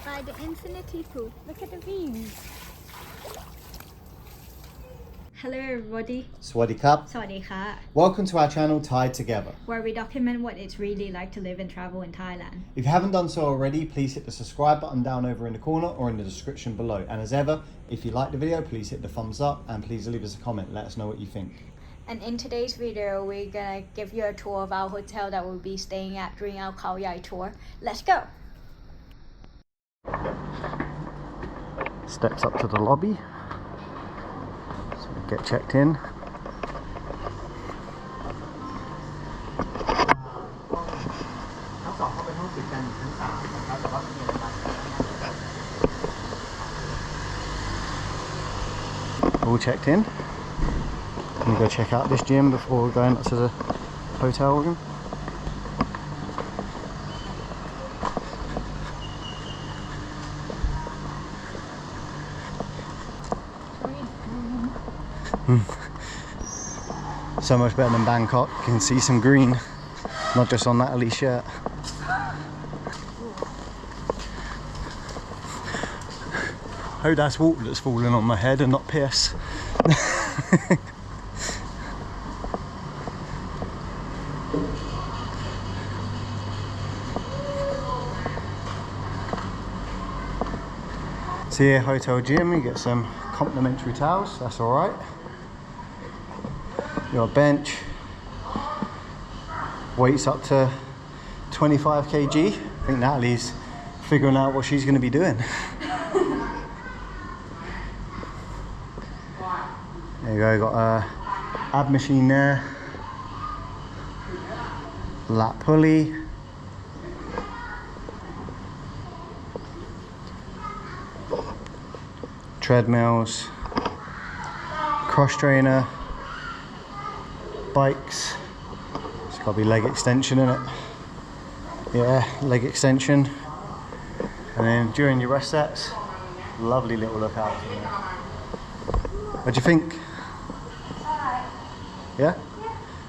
by the infinity pool. Look at the views. Hello everybody. Swadee Cup. Sawadee ka. Welcome to our channel Tied Together, where we document what it's really like to live and travel in Thailand. If you haven't done so already, please hit the subscribe button down over in the corner or in the description below. And as ever, if you like the video, please hit the thumbs up and please leave us a comment. Let us know what you think. And in today's video, we're gonna give you a tour of our hotel that we'll be staying at during our Khao Yai tour. Let's go! Steps up to the lobby. So we get checked in. All checked in. I'm gonna go check out this gym before going up to the hotel room. So much better than Bangkok. You can see some green, not just on Natalie's shirt. Hope that's water that's falling on my head and not piss. So here, hotel gym, you get some complimentary towels, that's alright. Your bench, weights up to 25 kg. I think Natalie's figuring out what she's going to be doing. There you go, got a ab machine there, lat pulley, treadmills, cross trainer, bikes. It's got to be leg extension in it. Yeah, leg extension. And then during your rest sets, lovely little lookout. What do you think? Yeah?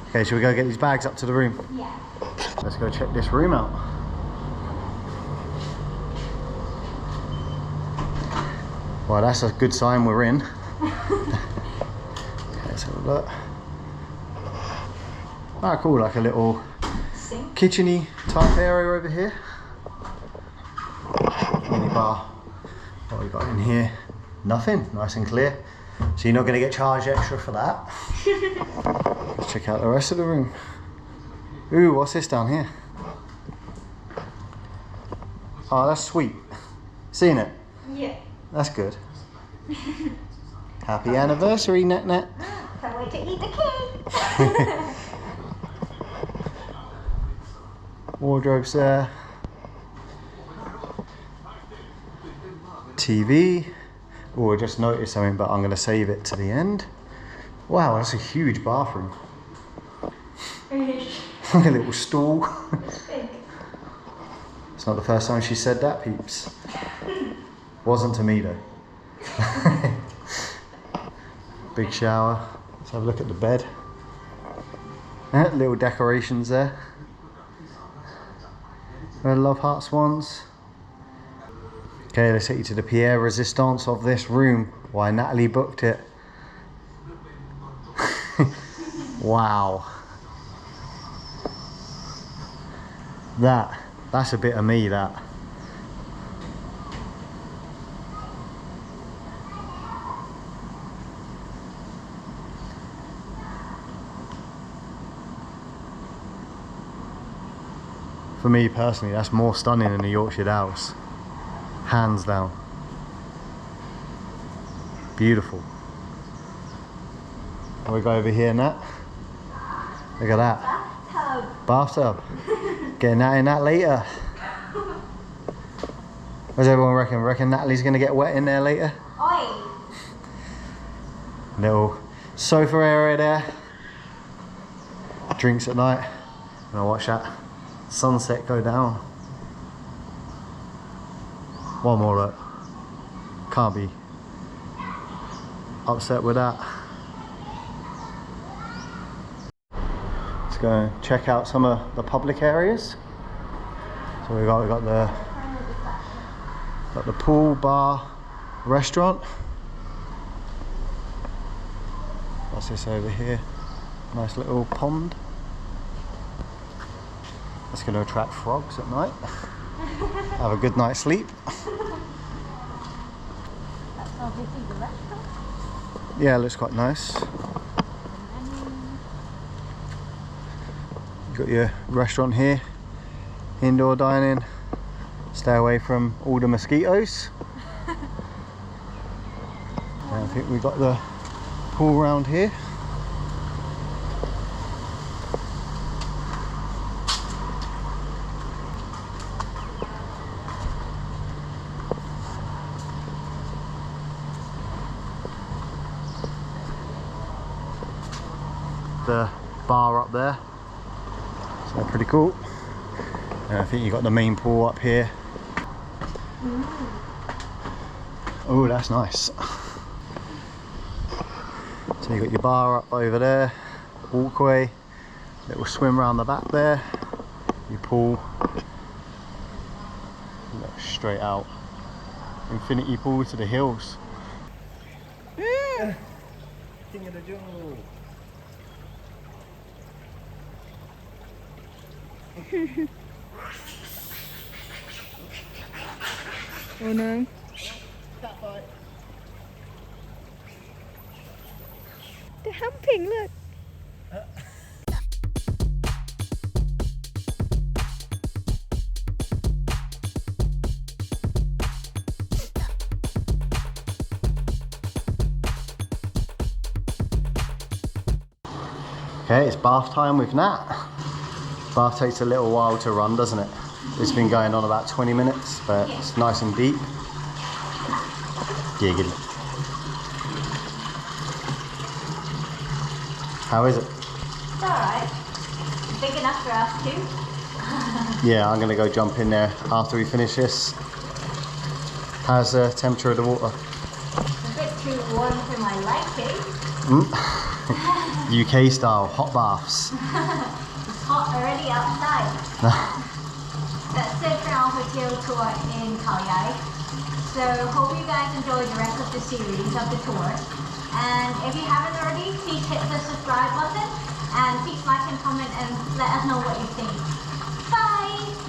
Okay, shall we go get these bags up to the room? Yeah. Let's go check this room out. Well, that's a good sign we're in. Okay, let's have a look. Ah, cool, like a little kitchen-y type area over here. Mini bar. What we got in here? Nothing, nice and clear. So you're not going to get charged extra for that. Let's check out the rest of the room. Ooh, what's this down here? Oh, that's sweet. Seen it? Yeah. That's good. Happy anniversary, Net Net. Can't wait to eat the cake. Wardrobe's there. TV. Oh, I just noticed something, but I'm going to save it to the end. Wow, that's a huge bathroom. Like a little stool. It's not the first time she said that, peeps. Wasn't to me though. Big shower. Let's have a look at the bed. Little decorations there. I love heart swans. Okay, let's take you to the Pierre Resistance of this room. Why Natalie booked it. Wow. That's a bit of me, that. For me personally, that's more stunning than the Yorkshire Dales. Hands down. Beautiful. We go over here, Nat. Look at that. Bathtub. Getting that in that later. What does everyone reckon? Reckon Natalie's going to get wet in there later? Oi. Little sofa area there. Drinks at night. I'm going to watch that sunset go down. One more look. Can't be upset with that. Let's go and check out some of the public areas. So we got the Got the pool, bar, restaurant. What's this over here? Nice little pond. That's going to attract frogs at night. Have a good night's sleep. That's obviously the restaurant. Yeah, it looks quite nice. You've got your restaurant here. Indoor dining. Stay away from all the mosquitoes. And I think we've got the pool round here. The bar up there, so pretty cool. And I think you've got the main pool up here. Oh, that's nice. So you've got your bar up over there, walkway, little swim around the back there, your pool, look straight out, infinity pool to the hills. King of the jungle. Oh no. Cat fight. They're humping, look. Okay, it's bath time with Nat. Bath takes a little while to run, doesn't it? It's been going on about 20 minutes, but it's nice and deep. Giggity. How is it? It's alright. Big enough for us too. Yeah, I'm gonna go jump in there after we finish this. How's the temperature of the water? It's a bit too warm for my liking. UK style, hot baths. It's hot already outside. That's it for our hotel tour in Khao Yai. So hope you guys enjoy the rest of the series of the tour. And if you haven't already, please hit the subscribe button and please like and comment and let us know what you think. Bye!